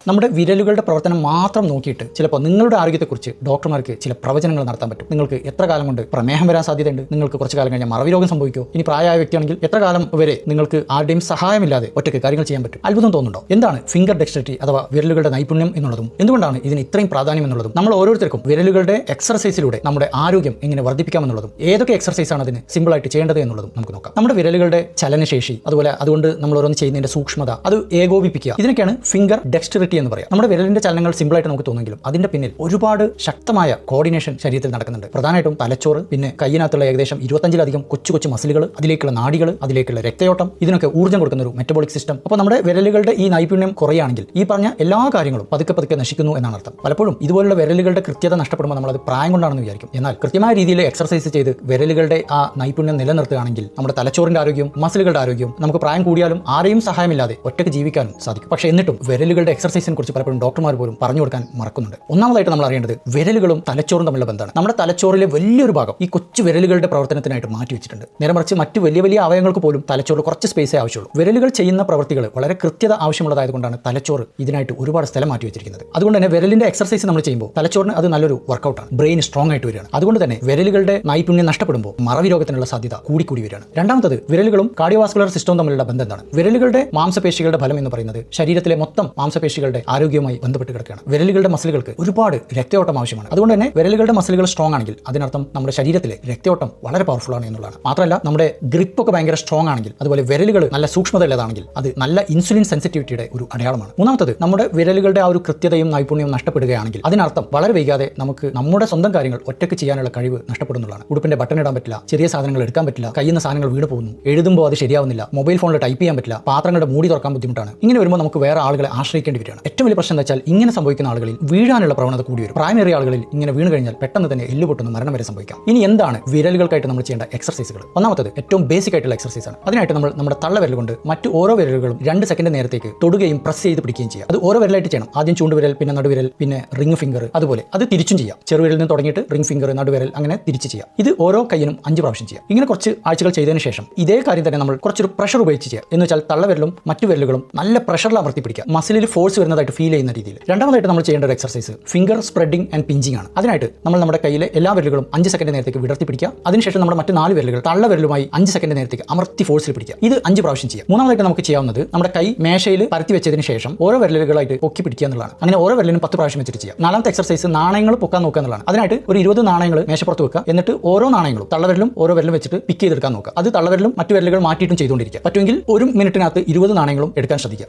നമ്മുടെ വിരലുകളുടെ പ്രവർത്തനം മാത്രം നോക്കിയിട്ട് ചിലപ്പോൾ നിങ്ങളുടെ ആരോഗ്യത്തെക്കുറിച്ച് ഡോക്ടർമാർക്ക് ചില പ്രവചനങ്ങൾ നടത്താൻ പറ്റും. നിങ്ങൾക്ക് എത്ര കാലം കൊണ്ട് പ്രമേഹം വരാൻ സാധ്യതയുണ്ട്, നിങ്ങൾക്ക് കുറച്ച് കാലം കഴിഞ്ഞാൽ മറവി രോഗം സംഭവിക്കുമോ, ഇനി പ്രായമായ വ്യക്തിയാണെങ്കിൽ എത്ര കാലം വരെ നിങ്ങൾക്ക് ആരുടെയും സഹായമില്ലാതെ ഒറ്റയ്ക്ക് കാര്യങ്ങൾ ചെയ്യാൻ പറ്റും. അത്ഭുതം തോന്നുന്നുണ്ടോ? എന്താണ് ഫിംഗർ ഡെക്സ്ട്രിറ്റി അഥവാ വിരലുകളുടെ നൈപുണ്യം എന്നുള്ളതും എന്തുകൊണ്ടാണ് ഇതിന് ഇത്രയും പ്രാധാന്യം എന്നുള്ളതും നമ്മൾ ഓരോരുത്തർക്കും വിരലുകളുടെ എക്സർസൈസിലൂടെ നമ്മുടെ ആരോഗ്യം എങ്ങനെ വർദ്ധിപ്പിക്കാമെന്നുള്ളതും ഏതൊക്കെ എക്സർസൈസാണ് അതിന് സിമ്പിളായിട്ട് ചെയ്യേണ്ടത് എന്നുള്ളതും നമുക്ക് നോക്കാം. നമ്മുടെ വിരലുകളുടെ ചലനശേഷി, അതുപോലെ അതുകൊണ്ട് നമ്മൾ ഓരോന്ന് ചെയ്യുന്നതിന്റെ സൂക്ഷ്മത, അത് ഏകോപിപ്പിക്കുക, ഇതിനൊക്കെയാണ് ഫിംഗർ ഡെക്സ്ട്രിറ്റി എന്ന് പറയാം. നമ്മുടെ വിരലിന്റെ ചലനങ്ങൾ സിമ്പിളായിട്ട് നമുക്ക് തോന്നുമെങ്കിലും അതിന്റെ പിന്നിൽ ഒരുപാട് ശക്തമായ കോർഡിനേഷൻ ശരീരത്തിൽ നടക്കുന്നുണ്ട്. പ്രധാനമായിട്ടും തലച്ചോറ്, പിന്നെ കയ്യിനകത്തുള്ള ഏകദേശം 25-ലധികം കൊച്ചു കൊച്ചു മസിലുകൾ, അതിലേക്കുള്ള നാഡികൾ, അതിലേക്കുള്ള രക്തയോട്ടം, ഇതിനൊക്കെ ഊർജ്ജം കൊടുക്കുന്ന ഒരു മെറ്റബോളിക് സിസ്റ്റം. അപ്പോൾ നമ്മുടെ വിരലുകളുടെ ഈ നൈപുണ്യം കുറയുകയാണെങ്കിൽ ഈ പറഞ്ഞ എല്ലാ കാര്യങ്ങളും പതുക്കെ പതുക്കെ നശിക്കുന്നു എന്നാണ് അർത്ഥം. പലപ്പോഴും ഇതുപോലുള്ള വിരലുകളുടെ കൃത്യത നഷ്ടപ്പെടുമ്പോൾ നമ്മളത് പ്രായം കൊണ്ടാണെന്ന് വിചാരിക്കും. എന്നാൽ കൃത്യമായ രീതിയിൽ എക്സർസൈസ് ചെയ്ത് വിരലുകളുടെ ആ നൈപുണ്യം നിലനിർത്തുകയാണെങ്കിൽ നമ്മുടെ തലച്ചോറിന്റെ ആരോഗ്യം, മസിലുകളുടെ ആരോഗ്യം, നമുക്ക് പ്രായം കൂടിയാലും ആരെയും സഹായമില്ലാതെ ഒറ്റയ്ക്ക് ജീവിക്കാനും സാധിക്കും. പക്ഷേ എന്നിട്ടും വിരലുകളുടെ എക്സർസൈസിനെ കുറിച്ച് പലപ്പോഴും ഡോക്ടർമാർ പോലും പറഞ്ഞു കൊടുക്കാൻ മറക്കുന്നുണ്ട്. ഒന്നാമതായിട്ട് നമ്മൾ അറിയേണ്ടത് വിരലുകളും തലച്ചോറും തമ്മിലുള്ള ബന്ധമാണ്. നമ്മുടെ തലച്ചോറിലെ വലിയൊരു ഭാഗം ഈ കൊച്ചു വിരലുകളുടെ പ്രവർത്തനത്തിനായിട്ട് മാറ്റി വെച്ചിട്ടുണ്ട്. നേരെ മറിച്ച് മറ്റ് വലിയ വലിയ അവയവങ്ങൾക്ക് പോലും തലച്ചോറിൽ കുറച്ച് സ്പേസേ ആവശ്യമുള്ളൂ. വിരലുകൾ ചെയ്യുന്ന പ്രവൃത്തികൾ വളരെ കൃത്യത ആവശ്യമുള്ളതായതുകൊണ്ടാണ് തലച്ചോറ് ഇതിനായിട്ട് ഒരുപാട് സ്ഥലം മാറ്റി വെച്ചിരിക്കുന്നത്. അതുകൊണ്ട് തന്നെ വിരലിന്റെ എക്സർസൈസ് നമ്മൾ ചെയ്യുമ്പോൾ തലച്ചോറിന് അത് നല്ലൊരു വർക്കൗട്ടാണ്. ബ്രെയിൻ സ്ട്രോങ് ആയിട്ട് വരികയാണ്. അതുകൊണ്ട് തന്നെ വിരലുകളുടെ നൈപുണ്യം നഷ്ടപ്പെടുമ്പോൾ മറവി രോഗത്തിനുള്ള സാധ്യത കൂടി വരികയാണ്. രണ്ടാമത്തത് വിരലുകളും കാർഡിയോവാസ്കുലർ സിസ്റ്റവും തമ്മിലുള്ള ബന്ധം എന്താണ്? വിരലുകളുടെ മാംസപേശികളുടെ ഫലം എന്ന് പറയുന്നത് ശരീരത്തിലെ മൊത്തം മാംസപേശികളുടെ ആരോഗ്യവുമായി ബന്ധപ്പെട്ട് കിടക്കുകയാണ്. വിരലുകളുടെ മസിലുകൾക്ക് ഒരുപാട് രക്തയോട്ടം ആവശ്യമാണ്. അതുകൊണ്ട് തന്നെ വിരലുകളുടെ മസിലുകൾ സ്ട്രോങ് ആണെങ്കിൽ അതിനർത്ഥം നമ്മുടെ ശരീരത്തിലെ രക്തയോട്ടം വളരെ പവർഫുൾ ആണ് എന്നുള്ളതാണ്. മാത്രമല്ല നമ്മുടെ ഗ്രിപ്പ് ഒക്കെ ഭയങ്കര സ്ട്രോങ് ആണെങ്കിൽ, അതുപോലെ വിരലുകൾ നല്ല സൂക്ഷ്മതയുള്ളതാണെങ്കിൽ അത് നല്ല ഇൻസുലിൻ സെൻസിറ്റിവിറ്റിയുടെ ഒരു അടയാളമാണ്. മൂന്നാമത്തത് നമ്മുടെ വിരലുകളുടെ ആ ഒരു കൃത്യതയും നൈപുണ്യവും നഷ്ടപ്പെടുകയാണെങ്കിൽ അതിനർത്ഥം വളരെ വൈകാതെ നമുക്ക് നമ്മുടെ സ്വന്തം കാര്യങ്ങൾ ഒറ്റയ്ക്ക് ചെയ്യാനുള്ള കഴിവ് നഷ്ടപ്പെടുന്നതാണ്. ഉടുപ്പിന്റെ ബട്ടൺ ഇടാൻ പറ്റില്ല, ചെറിയ സാധനങ്ങൾ എടുക്കാൻ പറ്റില്ല, കയ്യിൽ നിന്ന് സാധനങ്ങൾ വീണ് പോകുന്നു, എഴുതുമ്പോൾ അത് ശരിയാവുന്നില്ല, മൊബൈൽ ഫോണിൽ ടൈപ്പ് ചെയ്യാൻ പറ്റില്ല, പാത്രങ്ങളുടെ മൂടി തുറക്കാൻ ബുദ്ധിമുട്ടാണ്. ഇങ്ങനെ വരുമ്പോൾ നമുക്ക് വേറെ ആളുകളെ ആശ്രയിക്കേണ്ടി വരികയാണ്. ഏറ്റവും വലിയ പ്രശ്നം എന്താ വെച്ചാൽ ഇങ്ങനെ സംഭവിക്കുന്ന ആളുകളിൽ വീഴാനുള്ള പ്രവണത കൂടി വരും. പ്രായമേറിയ ആളുകളിൽ ഇങ്ങനെ വീണ് കഴിഞ്ഞാൽ പെട്ടെന്ന് തന്നെ എല്ല് പൊട്ടുന്ന മരണം വരെ സംഭവിക്കാം. ഇനി എന്താണ് വിരലുകൾക്കായിട്ട് നമ്മൾ ചെയ്യേണ്ട എക്സർസൈസുകൾ? ഒന്നാമത്തത് ഏറ്റവും ബേസിക് ആയിട്ടുള്ള എക്സർസൈസ് ആണ്. അതിനായിട്ട് നമ്മൾ നമ്മുടെ തള്ളവിരൽ കൊണ്ട് മറ്റു ഓരോ വിരലുകളും 2 സെക്കൻഡ് നേരത്തേക്ക് തൊടുകയും പ്രസ് ചെയ്ത് പിടിക്കുകയും ചെയ്യുക. അത് ഓരോ വിരലായിട്ട് ചെയ്യണം. ആദ്യം ചൂണ്ടുവിരൽ, പിന്നെ നടുവിരൽ, പിന്നെ റിംഗ് ഫിംഗർ, അതുപോലെ അത് തിരിച്ചും ചെയ്യാം. ചെറുവിരലിൽ നിന്ന് തുടങ്ങിയിട്ട് റിംഗ് ഫിംഗർ, നടുവിരൽ, അങ്ങനെ തിരിച്ച് ചെയ്യാം. ഇത് ഓരോ കയ്യിനും 5 പ്രാവശ്യം ചെയ്യാം. ഇങ്ങനെ കുറച്ച് ആഴ്ചകൾ ചെയ്തതിന് ശേഷം ഇതേ കാര്യം തന്നെ നമ്മൾ കുറച്ചൊരു പ്രഷർ ഉപയോഗിച്ച് ചെയ്യാം. എന്ന് വെച്ചാൽ തള്ളവിരലും മറ്റു വിരലുകളും നല്ല പ്രഷറിൽ അമർത്തി പിടിക്കുക, മസിലിൽ ഫോഴ്സ് വരുന്നതായിട്ട് ഫീൽ ചെയ്യുന്ന രീതിയിൽ. രണ്ടാമതായിട്ട് നമ്മൾ ചെയ്യേണ്ട ഒരു exercise finger spreading and pinching ആണ്. അതിനായിട്ട് നമ്മൾ നമ്മുടെ കയ്യിലെ എല്ലാ വിരലുകളും 5 സെക്കൻഡ് നേരത്തേക്ക് വിടർത്തി പിടിക്കുക. അതിനുശേഷം നമ്മുടെ മറ്റ് 4 വിരലുകൾ തള്ളവിരലുമായി 5 സെക്കൻഡ് നേരത്തേക്ക് അമർത്തി ഫോഴ്സിൽ പിടിക്കുക. ഇത് 5 പ്രാവശ്യം ചെയ്യാം. മൂന്നാമതായിട്ട് നമുക്ക് ചെയ്യാവുന്നത് നമ്മുടെ കൈ മേശയിൽ പരത്തി വെച്ചതിന് ശേഷം ഓരോ വിരലുകളായിട്ട് പൊക്കി പിടിക്കുക എന്നുള്ളതാണ്. അങ്ങനെ ഓരോ വിരലിനും 10 പ്രാവശ്യം വെച്ചിട്ട് ചെയ്യാം. നാലാമത്തെ എക്സർസൈസ് നാണയങ്ങൾ പൊക്കാൻ നോക്കുക എന്നുള്ളതാണ്. അതിനായിട്ട് ഒരു 20 നാണയങ്ങൾ മേശപ്പുറത്ത് വെക്കുക. എന്നിട്ട് ഓരോ നാണയങ്ങളും തള്ളവിരലും ഓരോ വിരലും വെച്ചിട്ട് പിക്ക് ചെയ്തെടുക്കാൻ നോക്കുക. അത് തള്ളവിരലും മറ്റു വിരലുകൾ മാറ്റിയിട്ടും ചെയ്തുകൊണ്ടിരിക്കുക. പറ്റുമെങ്കിൽ 1 മിനിറ്റിനകത്ത് 20 നാണയങ്ങളും എടുക്കാൻ ശ്രദ്ധിക്കുക.